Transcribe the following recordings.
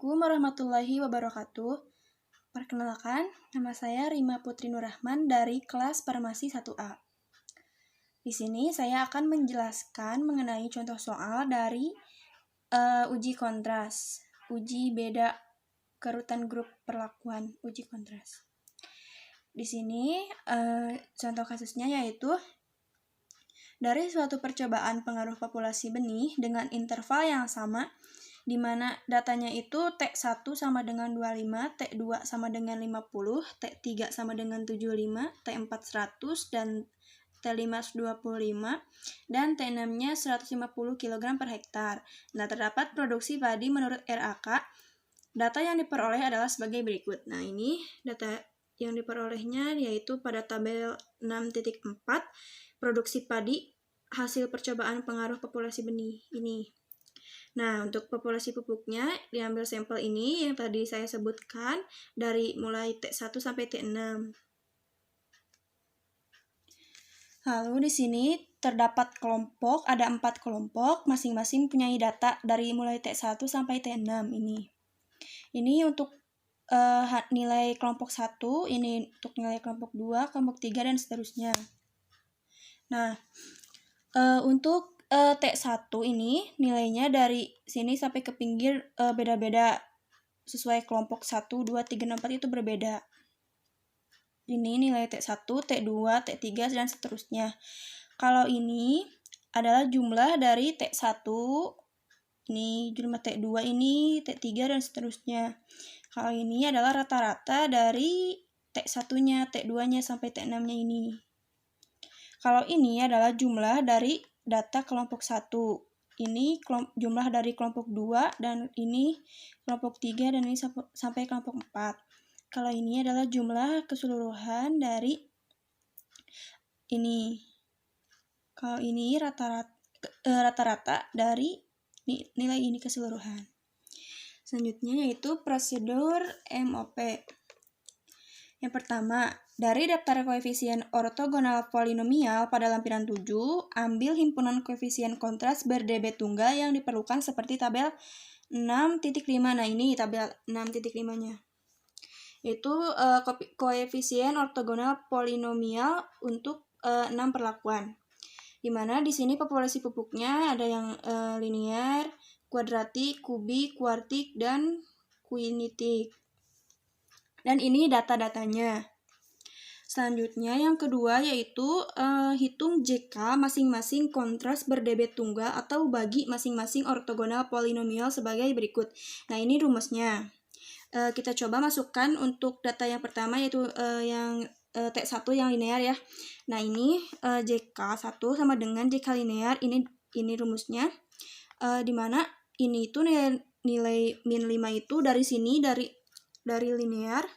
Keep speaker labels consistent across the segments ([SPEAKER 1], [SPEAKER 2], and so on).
[SPEAKER 1] Assalamualaikum warahmatullahi wabarakatuh. Perkenalkan, nama saya Rima Putri Nurrahman dari kelas Farmasi 1A. Di sini saya akan menjelaskan mengenai contoh soal dari uji kontras, uji beda kerutan grup perlakuan, uji kontras. Di sini contoh kasusnya yaitu dari suatu percobaan pengaruh populasi benih dengan interval yang sama, di mana datanya itu T1 sama dengan 25, T2 sama dengan 50, T3 sama dengan 75, T4 100, dan T5 25, dan T6-nya 150 kg per hektar. Nah, terdapat produksi padi menurut RAK. Data yang diperoleh adalah sebagai berikut. Nah, ini data yang diperolehnya yaitu pada tabel 6.4, produksi padi hasil percobaan pengaruh populasi benih ini. Nah, untuk populasi pupuknya diambil sampel ini yang tadi saya sebutkan dari mulai T1 sampai T6. Lalu di sini terdapat kelompok, ada 4 kelompok, masing-masing punya data dari mulai T1 sampai T6 ini. Ini untuk nilai kelompok 1, ini untuk nilai kelompok 2, kelompok 3, dan seterusnya. Nah, untuk T1 ini nilainya dari sini sampai ke pinggir beda-beda sesuai kelompok 1, 2, 3, 4 itu berbeda. Ini nilai T1, T2, T3, dan seterusnya. Kalau ini adalah jumlah dari T1, ini jumlah T2 ini, T3, dan seterusnya. Kalau ini adalah rata-rata dari T1-nya, T2-nya, sampai T6-nya ini. Kalau ini adalah jumlah dari data kelompok 1. Ini jumlah dari kelompok 2, dan ini kelompok 3, dan ini sampai kelompok 4. Kalau ini adalah jumlah keseluruhan dari ini. Kalau ini rata-rata dari nilai ini keseluruhan. Selanjutnya yaitu prosedur MOP. Yang pertama, dari daftar koefisien ortogonal polinomial pada lampiran 7, ambil himpunan koefisien kontras ber-dB tunggal yang diperlukan seperti tabel 6.5. Nah, ini tabel 6.5-nya. Itu koefisien ortogonal polinomial untuk 6 perlakuan. Di mana di sini populasi pupuknya ada yang linear, kuadratik, kubik, kuartik, dan quinitik. Dan ini data-datanya. Selanjutnya yang kedua yaitu hitung JK masing-masing kontras ber-dB tunggal atau bagi masing-masing ortogonal polinomial sebagai berikut. Nah, ini rumusnya. Kita coba masukkan untuk data yang pertama yaitu yang T1 yang linear ya. Nah, ini JK 1 sama dengan JK linear, ini rumusnya. Di mana ini itu nilai min 5 itu dari sini, dari linear,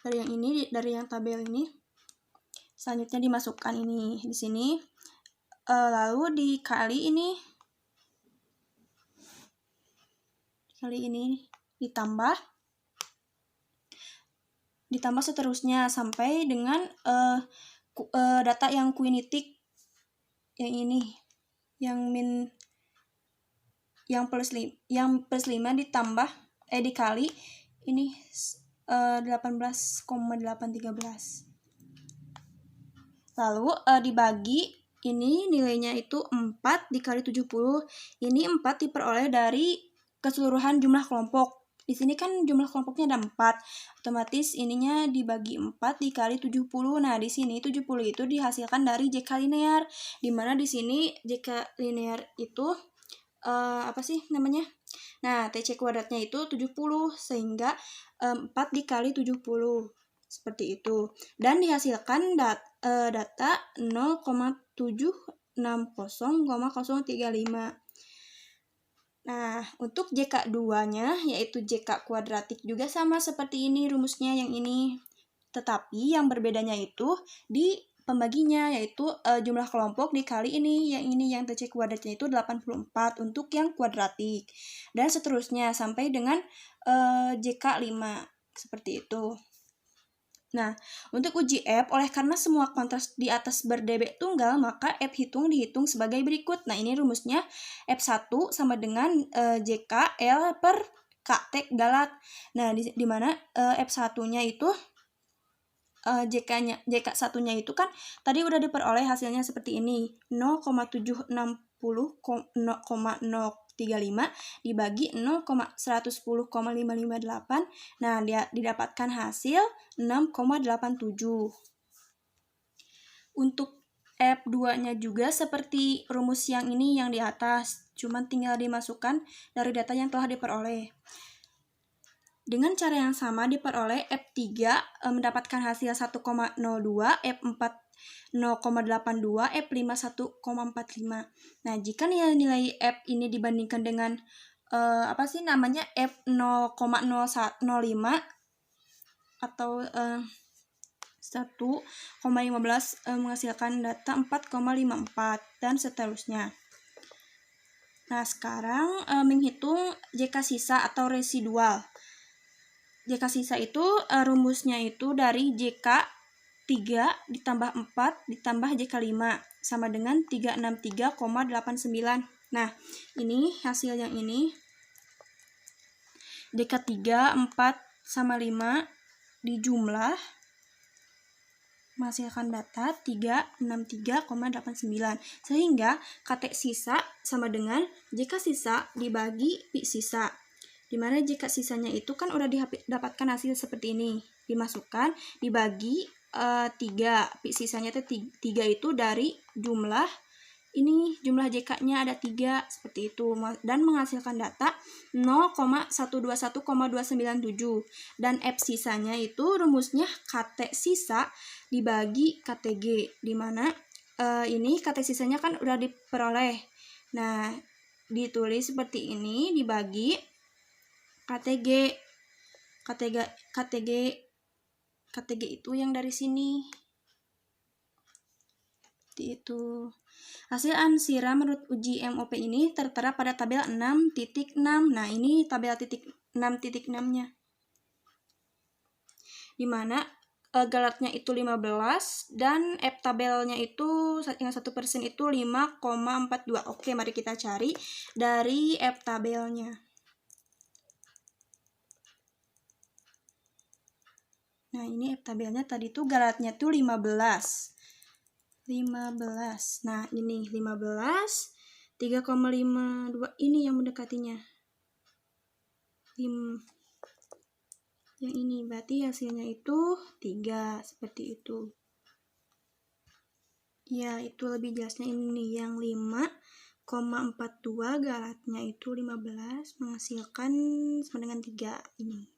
[SPEAKER 1] dari yang ini, dari yang tabel ini. Selanjutnya dimasukkan ini di sini, lalu dikali ini ditambah seterusnya sampai dengan data yang quinitik yang ini, yang plus 5 ditambah dikali ini 18,813. Lalu dibagi, ini nilainya itu 4 dikali 70. Ini 4 diperoleh dari keseluruhan jumlah kelompok. Di sini kan jumlah kelompoknya ada 4. Otomatis ininya dibagi 4 dikali 70. Nah, di sini 70 itu dihasilkan dari JK linear. Di mana di sini JK linear itu apa sih namanya? Nah, TC kuadratnya itu 70, sehingga 4 dikali 70. Seperti itu. Dan dihasilkan data 0,760,035. Nah, untuk JK2-nya yaitu JK kuadratik juga sama seperti ini rumusnya yang ini. Tetapi yang berbedanya itu di pembaginya, yaitu jumlah kelompok dikali ini yang TC kuadratnya itu 84 untuk yang kuadratik. Dan seterusnya sampai dengan JK5 seperti itu. Nah, untuk uji F, oleh karena semua kontras di atas berdebek tunggal, maka F dihitung sebagai berikut. Nah, ini rumusnya F1 sama dengan JK L per KT galat. Nah, di mana F1-nya itu JK1-nya itu kan tadi udah diperoleh hasilnya seperti ini. 0,760,035 dibagi 0,110,558. Nah, dia didapatkan hasil 6,87. Untuk F2-nya juga seperti rumus yang ini yang di atas, cuman tinggal dimasukkan dari data yang telah diperoleh. Dengan cara yang sama diperoleh F3 mendapatkan hasil 1,02, F4 0,82, F5 1,45. Nah, jika nilai F ini dibandingkan dengan F 0,005 atau 1,15 menghasilkan data 4,54 dan seterusnya. Nah, sekarang menghitung JK sisa atau residual. JK sisa itu rumusnya itu dari JK 3 ditambah 4 ditambah JK 5 sama dengan 363,89. Nah, ini hasil yang ini. JK 3, 4, sama 5 dijumlah menghasilkan data 363,89. Sehingga KT sisa sama dengan JK sisa dibagi Pi sisa. Dimana jika sisanya itu kan udah didapatkan hasil seperti ini, dimasukkan dibagi 3, Pi sisanya itu 3 itu dari jumlah ini, jumlah JK-nya ada 3 seperti itu, dan menghasilkan data 0,121,297. Dan F sisanya itu rumusnya KT sisa dibagi KTG, dimana ini KT sisanya kan udah diperoleh. Nah, ditulis seperti ini dibagi KTG itu yang dari sini. Seperti itu. Hasil ansira menurut uji MOP ini tertera pada tabel 6.6. Nah, ini tabel 6.6-nya. Dimana galatnya itu 15 dan F tabelnya itu yang 1% itu 5,42. Oke, mari kita cari dari F tabelnya. Nah, ini F tabelnya tadi tuh galatnya tuh 15. Nah, ini 15, 3,52 ini yang mendekatinya. Yang ini berarti hasilnya itu 3, seperti itu. Ya, itu lebih jelasnya ini yang 5,42 galatnya itu 15 menghasilkan sama dengan 3 ini.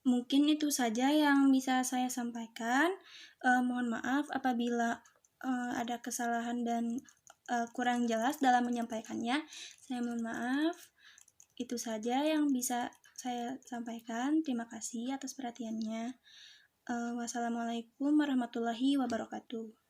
[SPEAKER 1] Mungkin itu saja yang bisa saya sampaikan. Mohon maaf apabila ada kesalahan dan kurang jelas dalam menyampaikannya. Saya mohon maaf. Itu saja yang bisa saya sampaikan. Terima kasih atas perhatiannya. Wassalamualaikum warahmatullahi wabarakatuh.